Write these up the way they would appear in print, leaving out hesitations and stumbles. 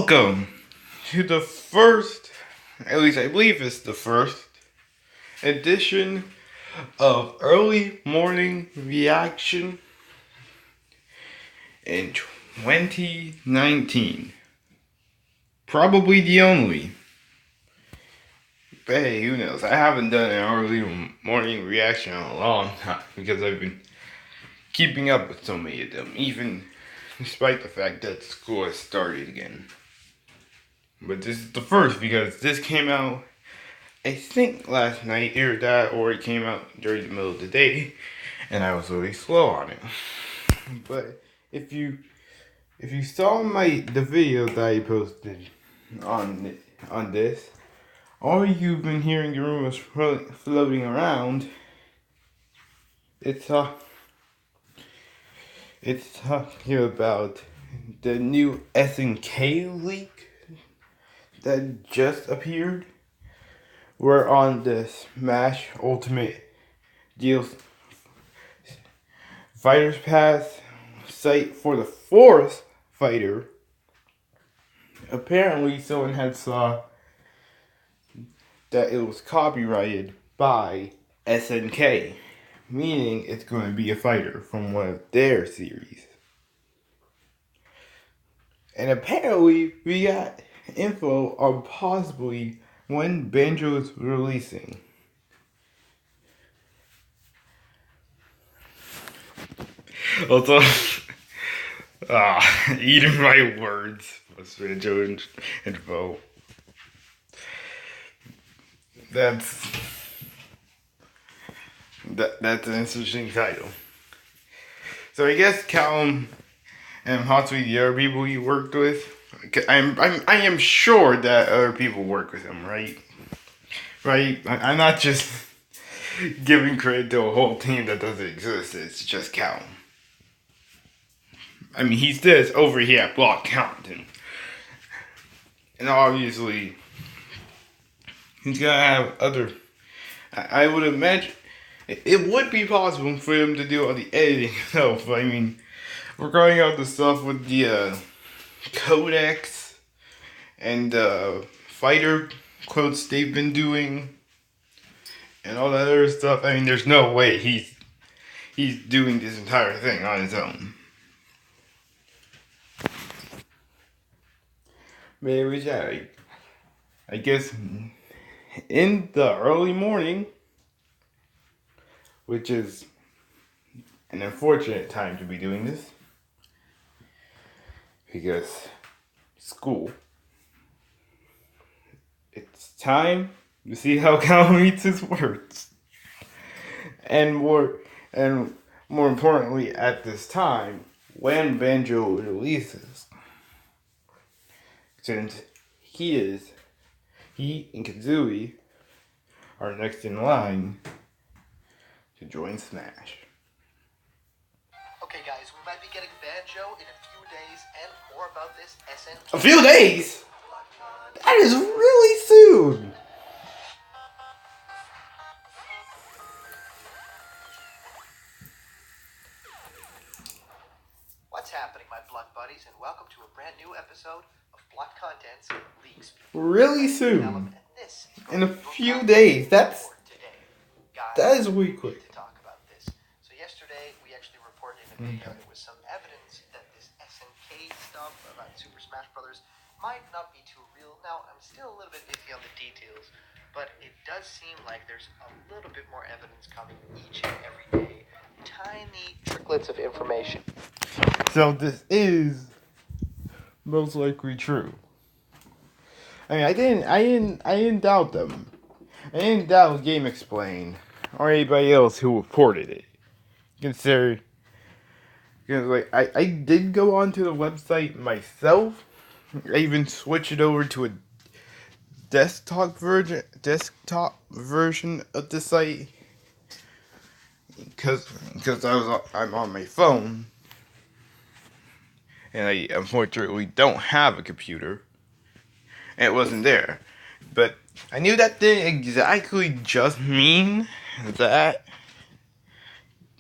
Welcome to the first, at least I believe it's the first, edition of Early Morning Reaction in 2019. Probably the only. But hey, who knows? I haven't done an early morning reaction in a long time because I've been keeping up with so many of them, even despite the fact that school has started again. But this is the first because this came out, I think, last night, either that or it came out during the middle of the day, and I was really slow on it. But if you saw the video that I posted on this, all you've been hearing the rumors floating around, it's talking about the new SNK leak that just appeared. We're on the Smash Ultimate Deals Fighters Pass site for the fourth fighter. Apparently, someone had saw that it was copyrighted by SNK, meaning it's going to be a fighter from one of their series. And apparently, we got info on possibly when Banjo is releasing. Also, eating my words was Banjo info. That's an interesting title. So I guess Callum and possibly the other people he worked with. I am sure that other people work with him, right? Right? I'm not just giving credit to a whole team that doesn't exist. It's just Callum. I mean, he says over here at Block Compton. And obviously, he's gonna have other. I would imagine it would be possible for him to do all the editing himself. I mean, we're going out the stuff with the codex and fighter quotes they've been doing and all that other stuff. I mean, there's no way he's doing this entire thing on his own. Maybe I guess in the early morning, which is an unfortunate time to be doing this because school. It's time to see how Cal eats his words. And more importantly, at this time, when Banjo releases. Since he and Kazooie are next in line to join Smash. Okay guys, we might be getting Banjo in a few days, and more about this SNK. A few days? That is really soon! What's happening, my blood buddies, and welcome to a brand new episode of Blood Contents Leaks. Really soon. In a few days. That is way quick. To talk about this. So yesterday we actually reported in a video there was some evidence that this SNK stuff about Super Smash Brothers might not be too real. Now I'm still a little bit iffy on the details, but it does seem like there's a little bit more evidence coming each and every day. Tiny tricklets of information. So this is most likely true. I mean, I didn't doubt them. I didn't doubt Game Explain or anybody else who reported it. Because like I did go onto the website myself. I even switched it over to a desktop version of the site because I'm on my phone and I unfortunately don't have a computer. And it wasn't there. But I knew that didn't exactly just mean that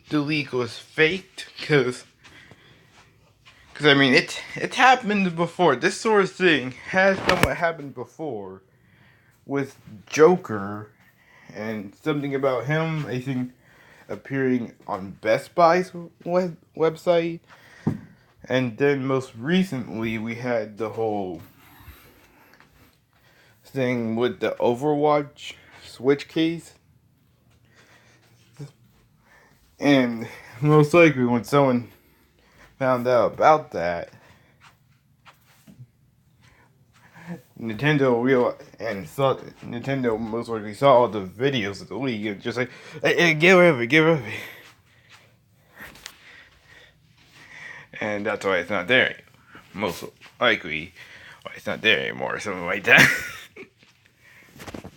the leak was faked, because Because I mean, it happened before. This sort of thing has somewhat happened before with Joker and something about him. I think appearing on Best Buy's website, and then most recently we had the whole thing with the Overwatch Switch case, and most likely when someone found out about that, Nintendo most likely saw all the videos of the league and just like, hey, get rid of it, get rid of it. And that's why it's not there. Most likely, why it's not there anymore, or something like that.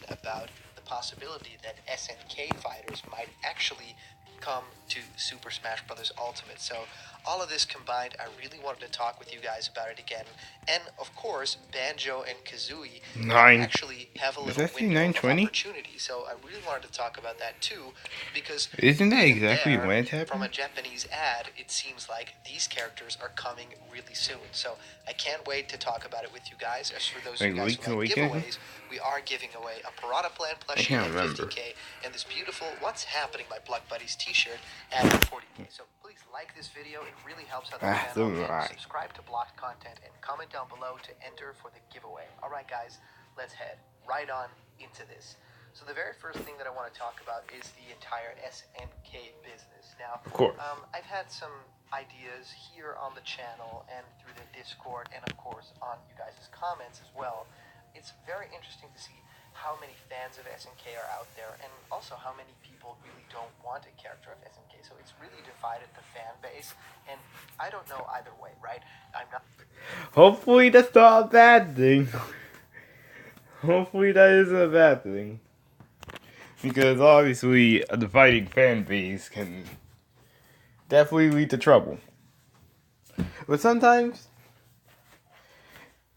About the possibility that SNK fighters might actually come to Super Smash Bros. Ultimate. So all of this combined, I really wanted to talk with you guys about it again. And of course, Banjo and Kazooie actually have a little window of opportunity. So I really wanted to talk about that too, because isn't that exactly there, when it happened? from a Japanese ad, it seems like these characters are coming really soon. So I can't wait to talk about it with you guys. As for those of you guys who like giveaways, we are giving away a Piranha Plant plushie at 50k and this beautiful What's Happening by Block Buddies t-shirt at 40k. So please like this video. It really helps out the channel. And subscribe to Blocked Content and comment down below to enter for the giveaway. Alright guys, let's head right on into this. So the very first thing that I want to talk about is the entire SNK business. Now, of course, I've had some ideas here on the channel and through the Discord and of course on you guys' comments as well. It's very interesting to see how many fans of SNK are out there and also how many people really don't want a character of SNK. So it's really divided the fan base, and I don't know either way, right? I'm not. Hopefully that's not a bad thing. Hopefully that isn't a bad thing. Because obviously a dividing fan base can definitely lead to trouble. But sometimes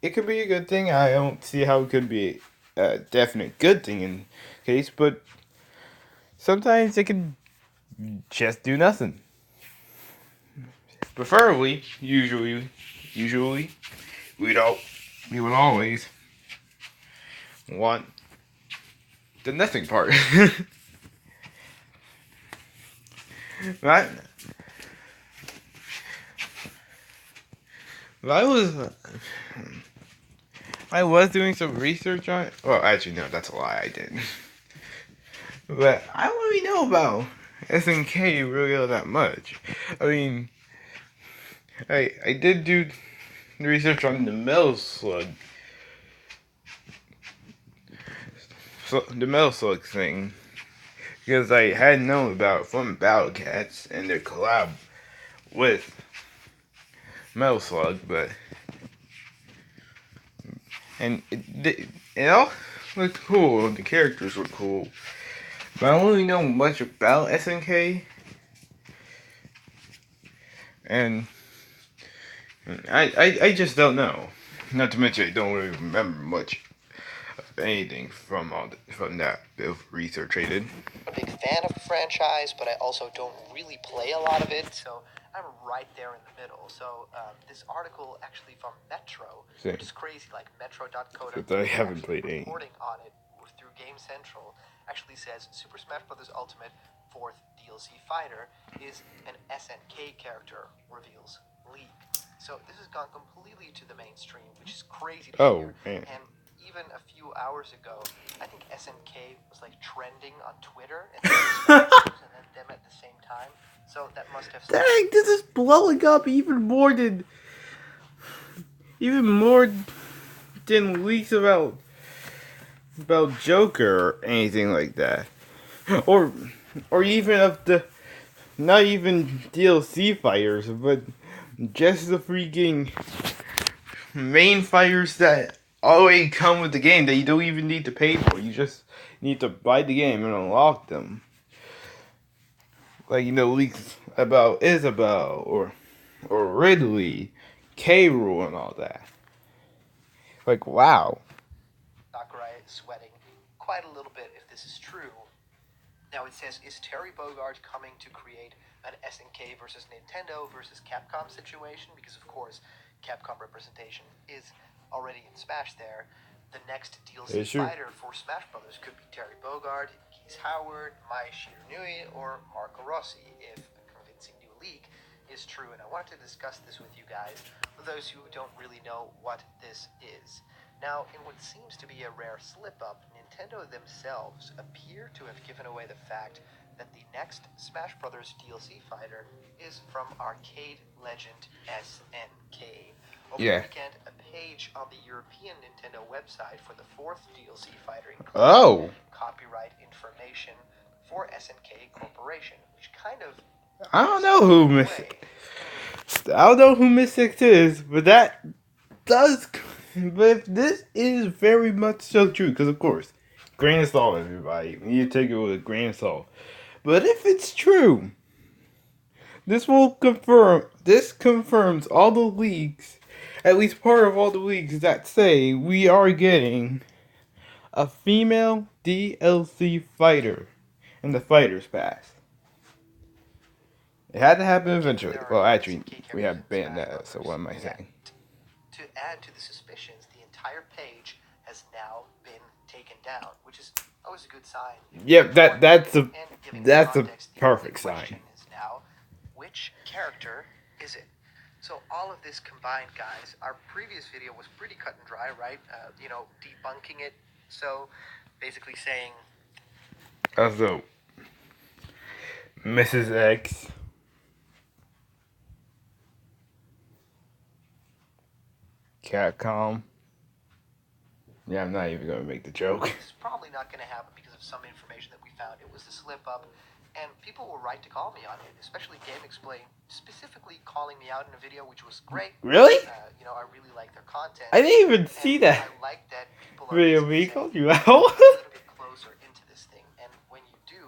it could be a good thing. I don't see how it could be a definite good thing in case, but sometimes it can just do nothing. Preferably, usually, we would always want the nothing part. Right? I was doing some research on it. Well, actually, no, that's a lie. I didn't. But I don't really know about SNK really all that much. I mean, I did do research on the Metal Slug. So, the Metal Slug thing. Because I had known about it from Battle Cats and their collab with Metal Slug, but. And it all looked cool, the characters were cool. But I don't really know much about SNK. And I just don't know. Not to mention I don't really remember much of anything from that bit of research I did. A big fan of the franchise, but I also don't really play a lot of it, so I'm right there in the middle. So this article actually from Metro, which is crazy, like Metro.co. I haven't played any. Reporting on it through Game Central actually says Super Smash Bros. Ultimate 4th DLC fighter is an SNK character, reveals leak. So this has gone completely to the mainstream, which is crazy to hear. Man. And even a few hours ago, I think SNK was like trending on Twitter and then them at the same time. So that must have. Dang, this is blowing up even more than leaks about Joker or anything like that, or even of the not even DLC fighters, but just the freaking main fighters that already come with the game that you don't even need to pay for. You just need to buy the game and unlock them. Like, leaks about Isabel or Ridley, K. Rool and all that. Like, wow. Sakurai is sweating quite a little bit if this is true. Now it says, is Terry Bogard coming to create an SNK versus Nintendo versus Capcom situation? Because of course, Capcom representation is already in Smash there. The next DLC fighter for Smash Brothers could be Terry Bogard, Keith Howard, Mai Shiranui, or Marco Rossi, if a convincing new leak is true. And I wanted to discuss this with you guys, for those who don't really know what this is. Now, in what seems to be a rare slip-up, Nintendo themselves appear to have given away the fact that the next Smash Bros. DLC fighter is from arcade legend SNK. Over the weekend, a page on the European Nintendo website for the fourth DLC fighter included copyright information for SNK Corporation, which kind of I don't know who Mystic is, but that does. But this is very much so true, because of course, grain of salt, everybody. We need to take it with a grain of salt. But if it's true, this confirms all the leaks, at least part of all the leaks that say we are getting a female DLC fighter in the Fighter's Pass. It had to happen eventually. Well, actually, we have banned that, so what am I saying? To add to the suspicions, the entire page has now been taken down, which is always a good sign. Yep, that's a perfect sign. Is now, which character is it? So all of this combined, guys, our previous video was pretty cut and dry, right? Debunking it. So basically saying, also, Mrs. X, Capcom. Yeah, I'm not even gonna make the joke. It's probably not gonna happen because of some information that we found. It was a slip up, and people were right to call me on it, especially Game Explain, specifically calling me out in a video, which was great. Really? I really like their content. I didn't even see that. I like that people are video me called you out. a little bit closer into this thing, and when you do,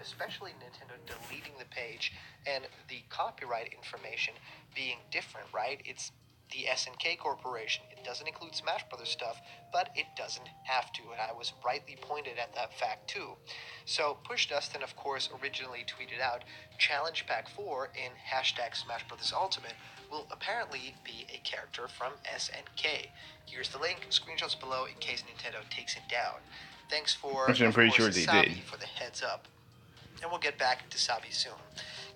especially Nintendo deleting the page and the copyright information being different, right? It's the SNK Corporation. It doesn't include Smash Brothers stuff, but it doesn't have to, and I was rightly pointed at that fact too. So Push Dustin, of course, originally tweeted out, Challenge Pack 4 in hashtag Smash Brothers Ultimate will apparently be a character from SNK. Here's the link, screenshots below in case Nintendo takes it down. Thanks for, Which I'm pretty sure they Sabi did. for the heads up. And we'll get back to Sabi soon.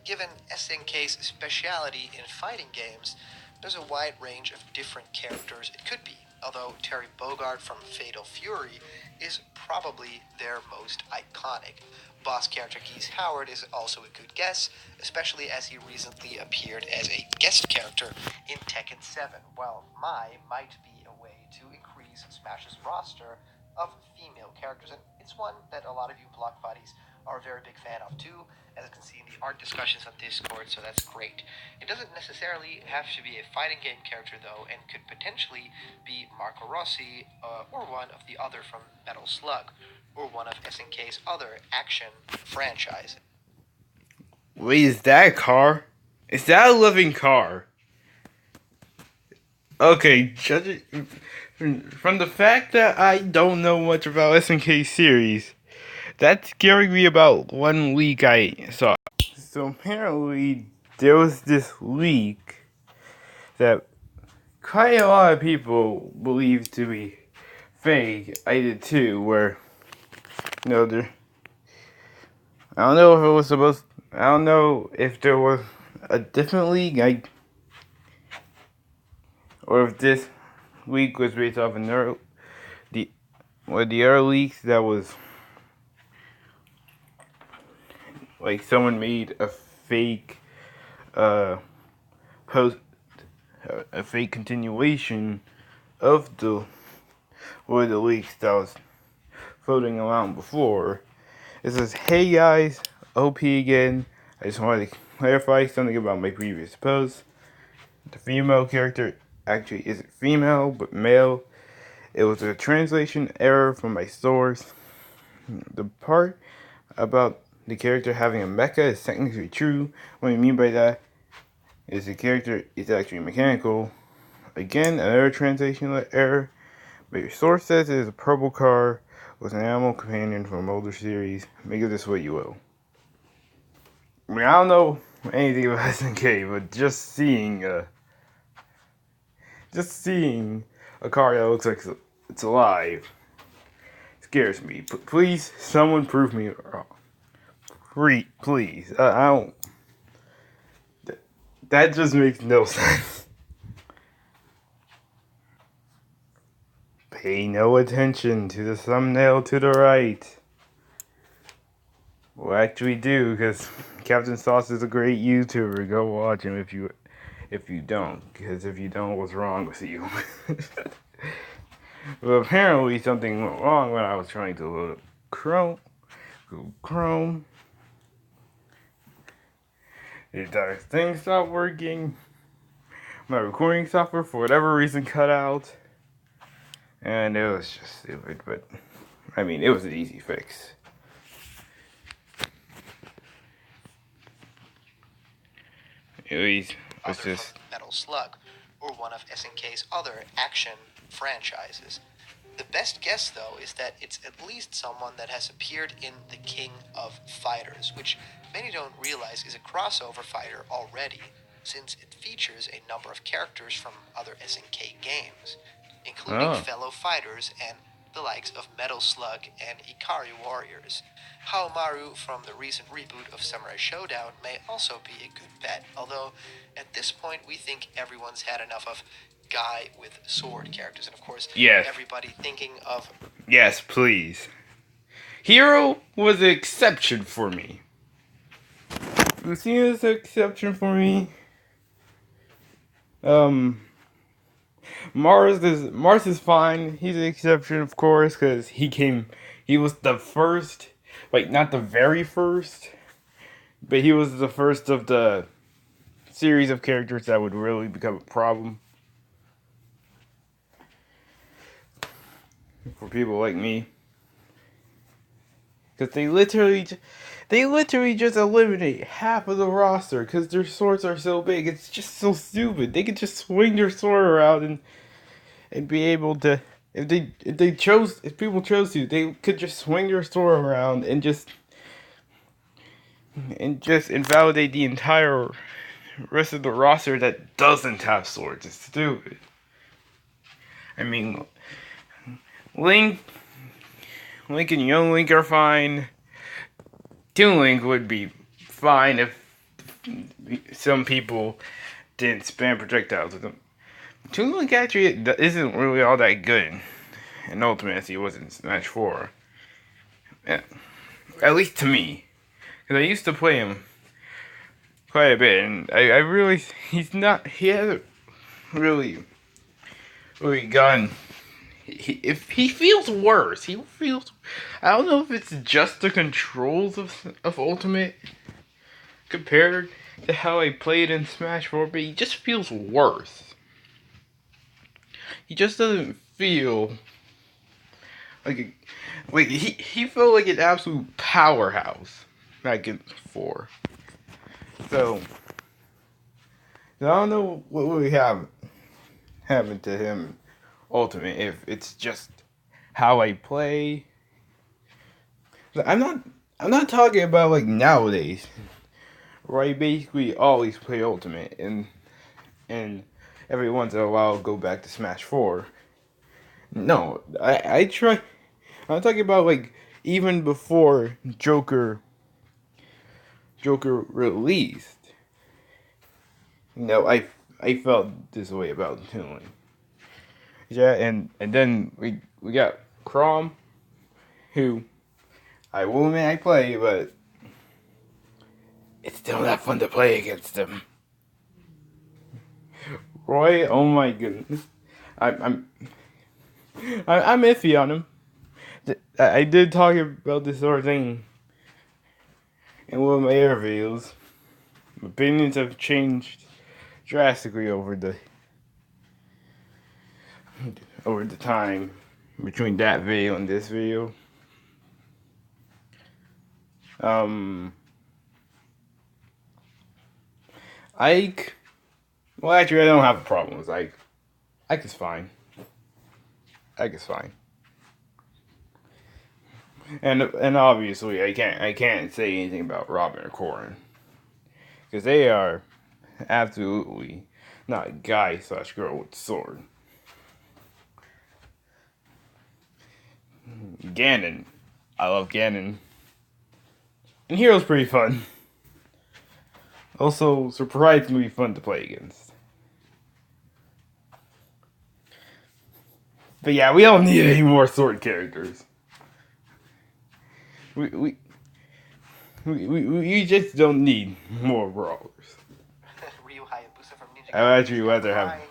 Given SNK's speciality in fighting games, there's a wide range of different characters it could be, although Terry Bogard from Fatal Fury is probably their most iconic. Boss character Keith Howard is also a good guess, especially as he recently appeared as a guest character in Tekken 7, while Mai might be a way to increase Smash's roster of female characters, and it's one that a lot of you block buddies are a very big fan of too, as you can see in the art discussions on Discord, so that's great. It doesn't necessarily have to be a fighting game character though, and could potentially be Marco Rossi, or one of the other from Metal Slug, or one of SNK's other action franchises. Wait, is that a car? Is that a living car? Okay, judging from the fact that I don't know much about SNK series, that's scaring me about one leak I saw. So apparently there was this leak that quite a lot of people believe to be fake. I did too, where I don't know if it was supposed. I don't know if there was a different leak, or if this leak was based off the other leaks that was like someone made a fake post, a fake continuation of the leaks that was floating around before. It says, "Hey guys, OP again. I just wanted to clarify something about my previous post. The female character actually isn't female, but male. It was a translation error from my source. The part about the character having a mecha is technically true. What I mean by that is the character is actually mechanical. Again, another translation error. But your source says it is a purple car with an animal companion from older series. Make of this what you will. I mean, I don't know anything about SNK, but just seeing a car that looks like it's alive scares me. Please, someone prove me wrong. Please. I don't. That just makes no sense. Pay no attention to the thumbnail to the right. Well, actually do, because Captain Sauce is a great YouTuber. Go watch him if you don't. Because if you don't, what's wrong with you? Well, apparently something went wrong when I was trying to load up Chrome. The entire thing stopped working. My recording software, for whatever reason, cut out. And it was just stupid, but I mean, it was an easy fix. It was just Metal Slug, or one of SNK's other action franchises. The best guess, though, is that it's at least someone that has appeared in The King of Fighters, which many don't realize is a crossover fighter already, since it features a number of characters from other SNK games, including fellow fighters and the likes of Metal Slug and Ikari Warriors. Haomaru from the recent reboot of Samurai Showdown may also be a good bet, although at this point we think everyone's had enough of guy with sword characters, and of course, yes. Everybody thinking of... Yes, please. Hero was an exception for me. Lucina's an exception for me. Mars is fine. He's an exception, of course, because he was the first, like, not the very first, but he was the first of the series of characters that would really become a problem for people like me. Because they literally just eliminate half of the roster because their swords are so big. It's just so stupid. They could just swing their sword around and be able to, if people chose to, they could just swing their sword around and just invalidate the entire rest of the roster that doesn't have swords. It's stupid. I mean, Link and Young Link are fine. Toon Link would be fine if some people didn't spam projectiles with him. Toon Link actually isn't really all that good in Ultimate as he was in Smash 4. Yeah. At least to me. Because I used to play him quite a bit, and I really, he hasn't really gotten, if he feels worse, I don't know if it's just the controls of Ultimate compared to how I played in Smash 4, but he just feels worse. He just doesn't feel he felt like an absolute powerhouse back in 4. So I don't know what we have happened to him Ultimate, if it's just how I play. I'm not talking about like nowadays, where I basically always play Ultimate and every once in a while go back to Smash 4. No, I try. I'm talking about like even before Joker released. I felt this way about Toon Link. Yeah, and then we got Chrom, who I will admit I play, but it's still not fun to play against him. Roy, oh my goodness, I'm iffy on him. I did talk about this sort of thing in one of my air videos. Opinions have changed drastically over the time between that video and this video. Ike. Well, actually, I don't have a problem with Ike. Ike is fine. I guess fine. And obviously I can't say anything about Robin or Corin because they are absolutely not guy/girl with sword. Ganon, I love Ganon, and Hero's pretty fun. Also, surprisingly fun to play against. But yeah, we don't need any more sword characters. We we we just don't need more brawlers. Ryu Hayabusa from Ninja I'd actually Gaiden rather crying.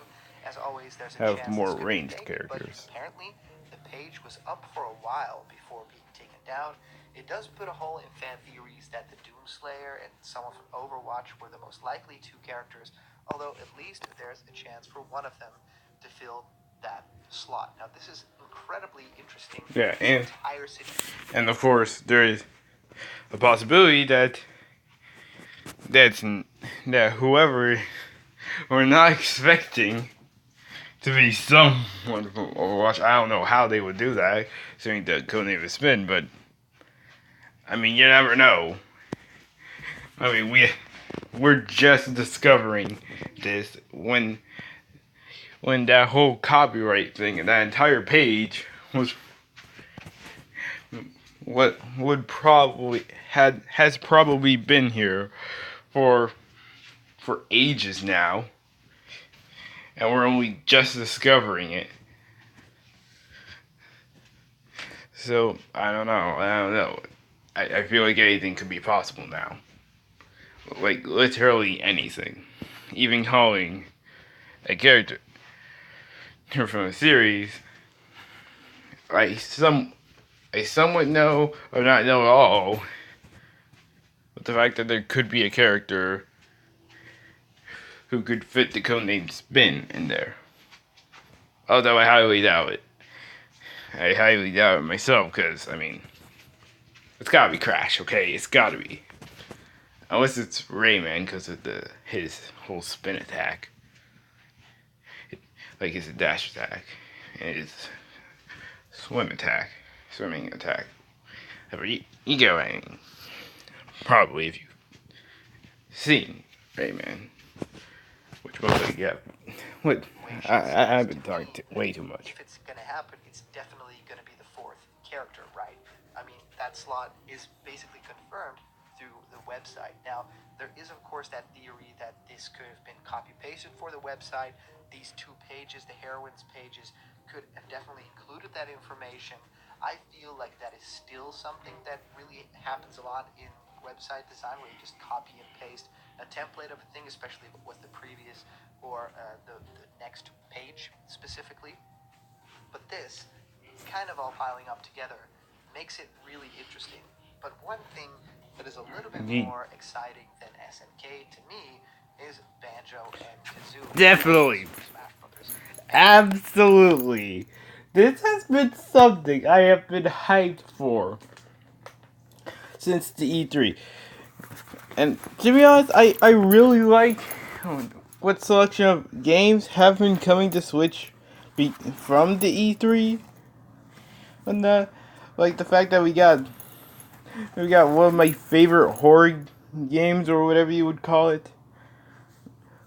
As always, there's a have chance more this could be ranged fake, characters. But apparently, the page was up for a while before being taken down. It does put a hole in fan theories that the Doomslayer and someone from Overwatch were the most likely two characters, although at least there's a chance for one of them to fill that slot. Now, this is incredibly interesting. Yeah, and of situation. course there is a possibility that that whoever we're not expecting to be someone from Overwatch. I don't know how they would do that, considering the codename is Spin, but I mean you never know. I mean we're just discovering this when that whole copyright thing and that entire page was what would probably has probably been here for ages now, and we're only just discovering it. So I don't know. I feel like anything could be possible now. Like literally anything, even calling a character from a series I somewhat know or not know at all. But the fact that there could be a character who could fit the codename Spin in there. Although I highly doubt it. I highly doubt it myself, because, I mean, it's gotta be Crash, okay? It's gotta be. Unless it's Rayman, because of his whole spin attack. Like his dash attack. And his swimming attack. However, you get what I mean. Probably if you've seen Rayman. Which most of you have. What? I've been talking way too much. If it's going to happen, it's definitely going to be the fourth character, right? I mean, that slot is basically confirmed through the website. Now, there is, of course, that theory that this could have been copy-pasted for the website. These two pages, the heroines pages, could have definitely included that information. I feel like that is still something that really happens a lot in website design, where you just copy and paste a template of a thing, especially with the previous or the next page specifically. But this, kind of all piling up together, makes it really interesting. But one thing that is a little bit more exciting than SNK to me is Banjo and Kazooie. Definitely. Smash Brothers. Absolutely. This has been something I have been hyped for since the E3. And to be honest, I really like what selection of games have been coming to Switch from the E3. And like the fact that we got one of my favorite horror games, or whatever you would call it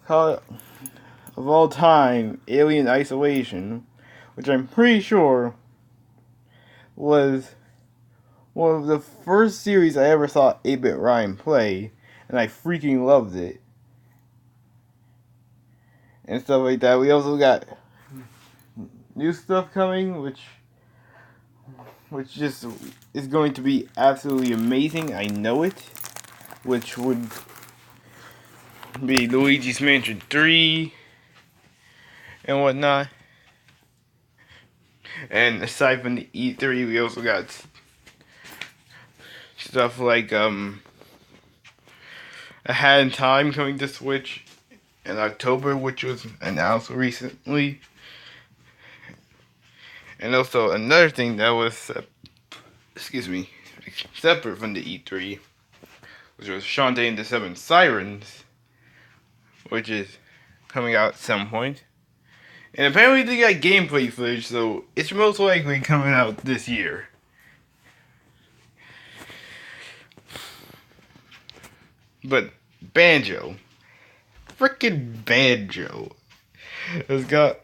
of all time, Alien Isolation, which I'm pretty sure was one of the first series I ever saw 8-Bit Ryan play, and I freaking loved it. And stuff like that. We also got new stuff coming, which just is going to be absolutely amazing. I know it. Which would be Luigi's Mansion 3 and whatnot. And aside from the E3, we also got stuff like A Hat in Time coming to Switch in October, which was announced recently. And also another thing that was separate from the E3, which was Shantae and the Seven Sirens, which is coming out at some point And apparently they got gameplay footage, so it's most likely coming out this year. But Banjo, freaking Banjo, has got.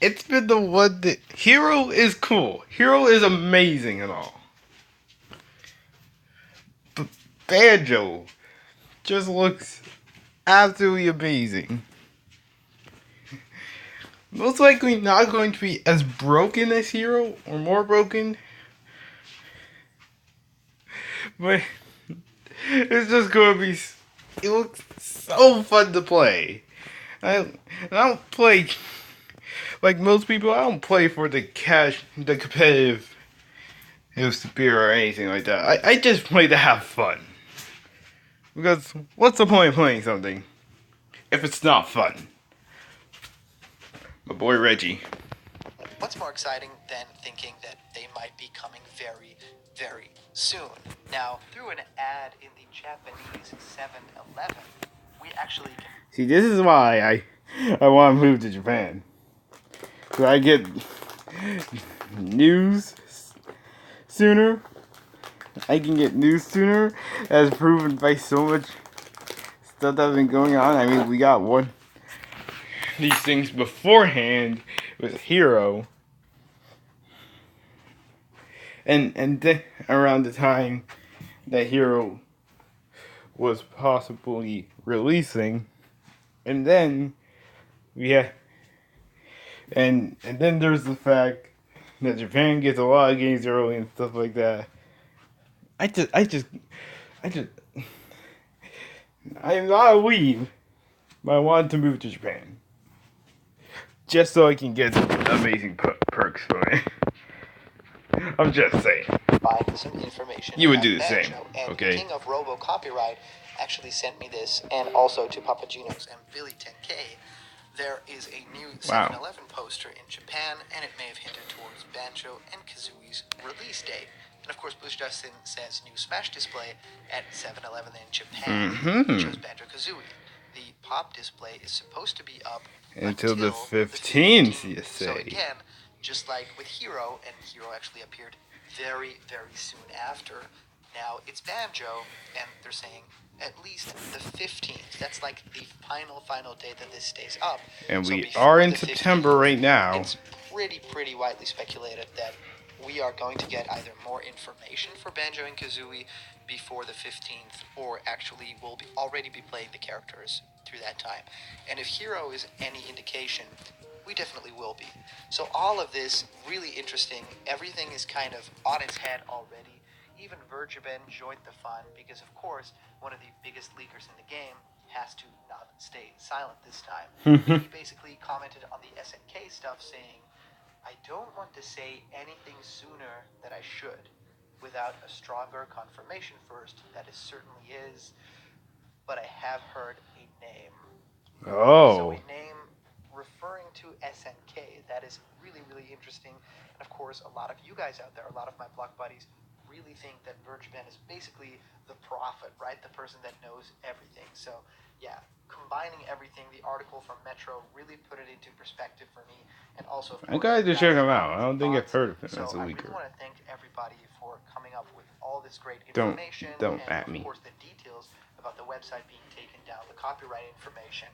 It's been the one that Hero is cool. Hero is amazing and all. But Banjo just looks absolutely amazing. Most likely not going to be as broken as Hero or more broken. But it's just going to be. It looks so fun to play. I don't play like most people. I don't play for the competitive spirit or anything like that. I just play to have fun. Because what's the point of playing something if it's not fun? My boy Reggie. What's more exciting than thinking that they might be coming very, very soon? Now, through an ad in the Japanese 7-Eleven, we actually can... See, this is why I want to move to Japan. So I get news sooner. I can get news sooner, as proven by so much stuff that's been going on. I mean, we got these things beforehand with Hero, and then around the time that Hero was possibly releasing, and then we had, and then there's the fact that Japan gets a lot of games early and stuff like that. I am not a weeb, but I wanted to move to Japan. Just so I can get amazing perks from it. I'm just saying. Find some information. You would do the Banjo. same, And okay? King of Robo Copyright actually sent me this, and also to Papagenos and Billy 10K. There is a new 7-Eleven poster in Japan, and it may have hinted towards Banjo and Kazooie's release date. And of course, Bush Dustin says new Smash display at 7-Eleven in Japan. It shows Banjo-Kazooie. The pop display is supposed to be up until the 15th, you say. So again, just like with Hero, and Hero actually appeared very, very soon after, now it's Banjo, and they're saying at least the 15th. That's like the final date that this stays up. And so we are in 15th, September right now. It's pretty widely speculated that we are going to get either more information for Banjo and Kazooie before the 15th, or actually we'll already be playing the characters through that time. And if Hero is any indication, we definitely will be. So all of this really interesting. Everything is kind of on its head already. Even Virgiben joined the fun because, of course, one of the biggest leakers in the game has to not stay silent this time. He basically commented on the SNK stuff saying, I don't want to say anything sooner than I should without a stronger confirmation first. That it certainly is, but I have heard a name. Oh. So a name referring to SNK. That is really, really interesting. And of course, a lot of you guys out there, a lot of my block buddies, really think that Virgiben is basically the prophet, right? The person that knows everything. So, yeah, combining everything, the article from Metro really put it into perspective for me. And also, of course, I gotta check him out. I don't think I've heard of him as a I leaker. really want to thank everybody for coming up with all this great Don't information. at me. Of course, the details about the website being taken down, the copyright information.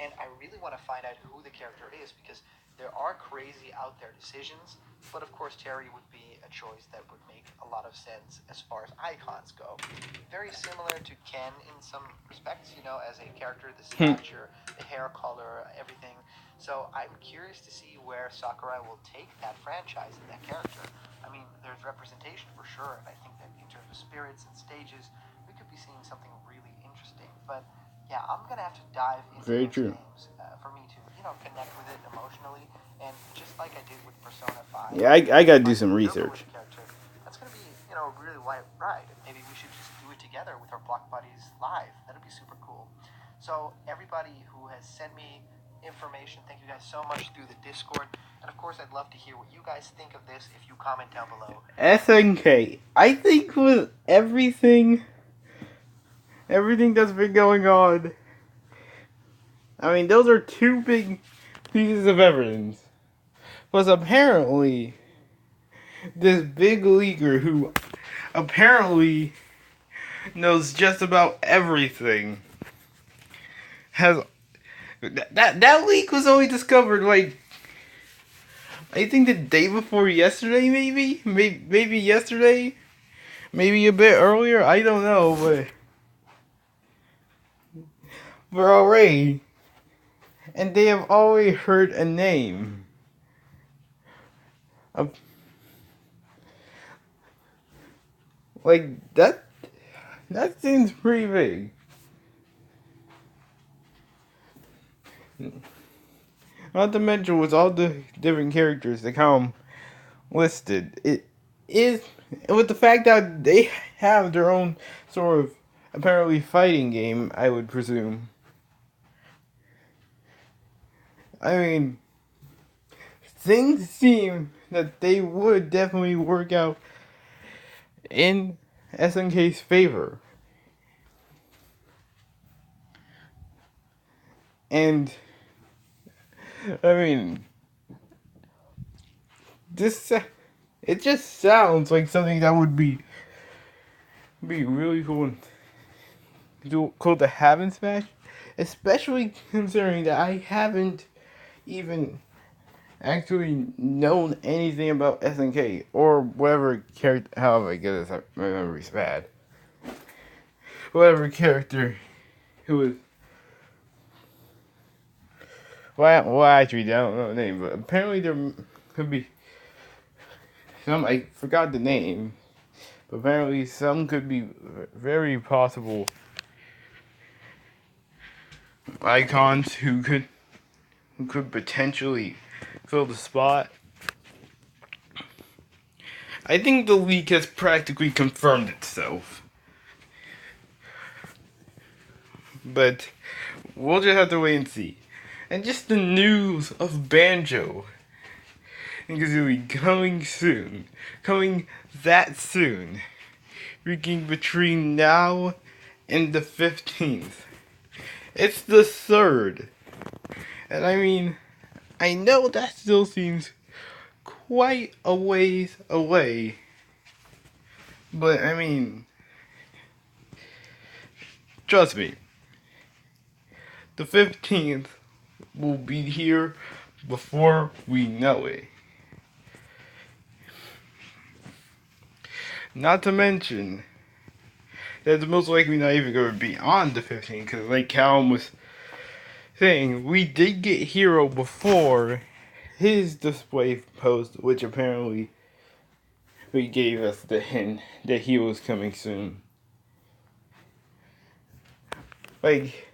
And I really want to find out who the character is, because there are crazy out there decisions, but of course Terry would be a choice that would make a lot of sense as far as icons go. Very similar to Ken in some respects, you know, as a character, the stature, the hair color, everything. So I'm curious to see where Sakurai will take that franchise and that character. I mean, there's representation for sure, and I think that in terms of spirits and stages, we could be seeing something really interesting. But yeah, I'm gonna have to dive into those games for me to, you know, connect with it emotionally, and just like I did with Persona 5. Yeah, I gotta do some research. That's gonna be, you know, a really light ride. Maybe we should just do it together with our block buddies live. That'd be super cool. So everybody who has sent me information, thank you guys so much through the Discord, and of course I'd love to hear what you guys think of this if you comment down below. SNK, I think with everything that's been going on, I mean, those are two big pieces of evidence. Plus, apparently, this big leaguer who apparently knows just about everything has that leak was only discovered like I think the day before yesterday, maybe yesterday, maybe a bit earlier. I don't know, but already, and they have already heard a name. Of, like that. That seems pretty big. Not to mention with all the different characters that come listed, it is with the fact that they have their own sort of apparently fighting game. I would presume. I mean, things seem that they would definitely work out in SNK's favor. And I mean, this it just sounds like something that would be really cool to have in Smash, especially considering that I haven't even actually known anything about SNK or whatever character. However, I guess my memory's bad. Whatever character who was. Well, actually, I don't know the name, but apparently there could be some. I forgot the name, but apparently some could be very possible icons who could potentially fill the spot. I think the leak has practically confirmed itself. But we'll just have to wait and see. And just the news of Banjo-Kazooie coming soon. Coming that soon. Freaking between now and the 15th. It's the 3rd. And I mean, I know that still seems quite a ways away. But I mean, trust me. The 15th will be here before we know it. Not to mention that it's most likely not even going to be on the 15th, because like Callum was saying, we did get Hero before his display post, which apparently he gave us the hint that he was coming soon. Like,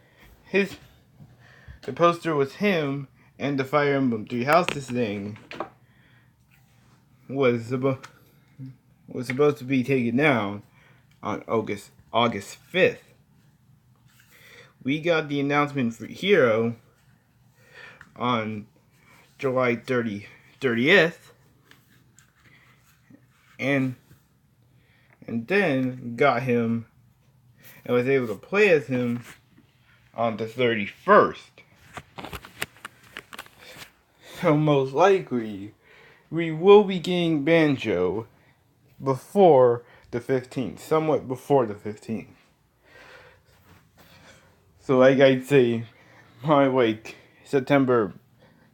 the poster was him, and the Fire Emblem Three Houses thing was supposed to be taken down on August 5th. We got the announcement for Hero on July 30th, and then got him and was able to play as him on the 31st. So most likely, we will be getting Banjo before the 15th, somewhat before the 15th. So like I'd say, probably like September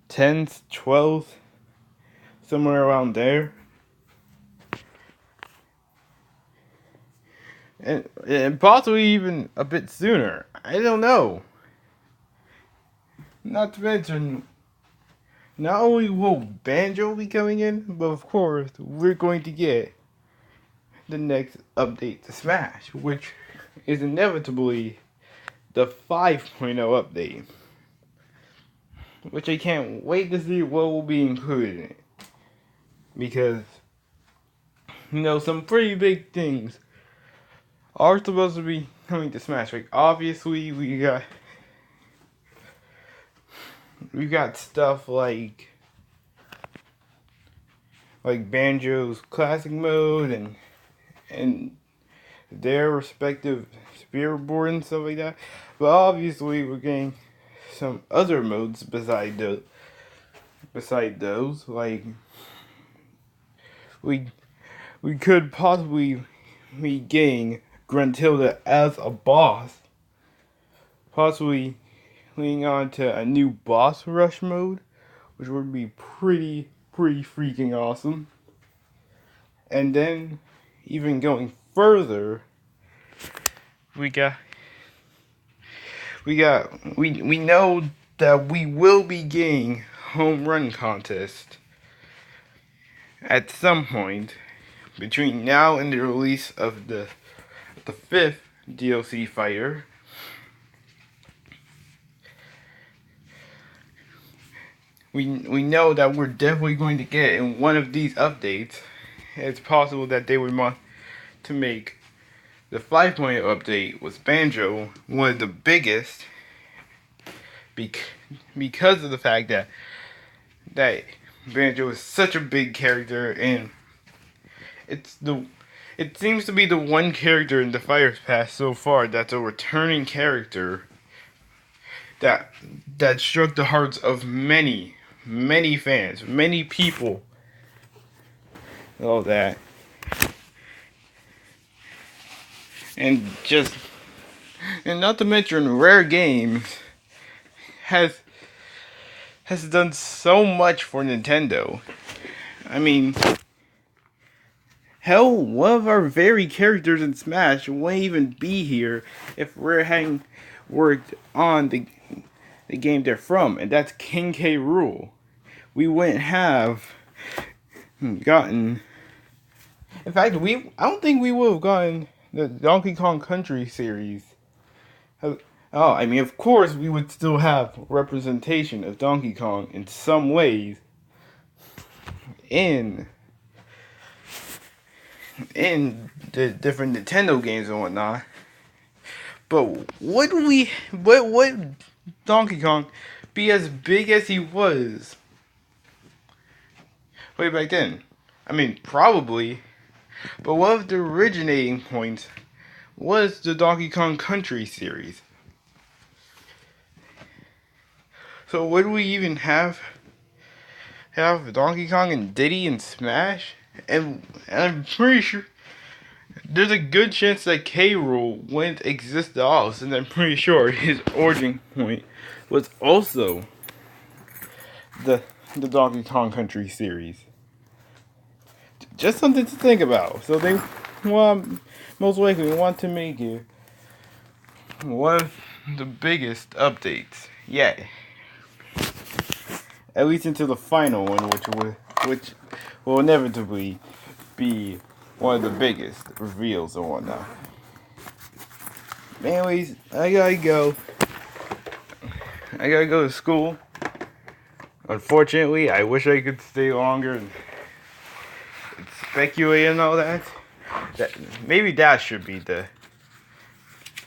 10th, 12th, somewhere around there. And possibly even a bit sooner. I don't know. Not to mention, not only will Banjo be coming in, but of course, we're going to get the next update to Smash, which is inevitably the 5.0 update. Which I can't wait to see what will be included in it. Because, some pretty big things are supposed to be coming to Smash. Like, obviously, we got stuff like Banjo's classic mode and their respective spirit board and stuff like that. But obviously, we're getting some other modes besides beside those. Like we we could possibly be getting Gruntilda as a boss, possibly leading on to a new boss rush mode, which would be pretty freaking awesome. And then even going further, we know that we will be getting home run contest at some point between now and the release of the fifth DLC fighter. We know that we're definitely going to get in one of these updates. It's possible that they would want to make the 5.0 update with Banjo one of the biggest, because of the fact that Banjo is such a big character, and it seems to be the one character in the Fire Pass so far that's a returning character that struck the hearts of many fans, many people. All that. And not to mention, Rare Games has done so much for Nintendo. I mean, hell, one of our very characters in Smash wouldn't even be here if Rare hadn't worked on the game they're from, and that's King K. Rool. We wouldn't have gotten. In fact, I don't think we would have gotten the Donkey Kong Country series. Oh, I mean, of course, we would still have representation of Donkey Kong in some ways in the different Nintendo games and whatnot. But would Donkey Kong be as big as he was way back then? I mean, probably. But one of the originating points was the Donkey Kong Country series. So would we even have Donkey Kong and Diddy and Smash? And I'm pretty sure there's a good chance that K. Rool wouldn't exist at all, since I'm pretty sure his origin point was also the Donkey Kong Country series. Just something to think about. So they most likely want to make it one of the biggest updates yet. At least until the final one, which will inevitably be one of the biggest reveals and whatnot. Anyways, I gotta go. I gotta go to school. Unfortunately, I wish I could stay longer and speculate and all that. Maybe that should be the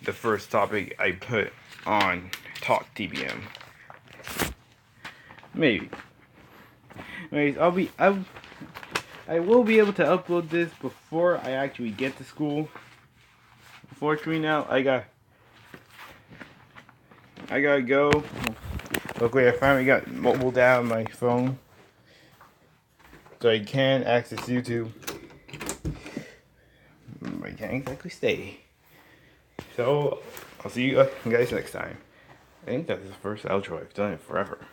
first topic I put on Talk TBM. Maybe. Anyways, I will be able to upload this before I actually get to school. Unfortunately now, I gotta go. Luckily I finally got mobile data on my phone, so I can access YouTube. I can't exactly stay. So, I'll see you guys next time. I think that's the first outro I've done in forever.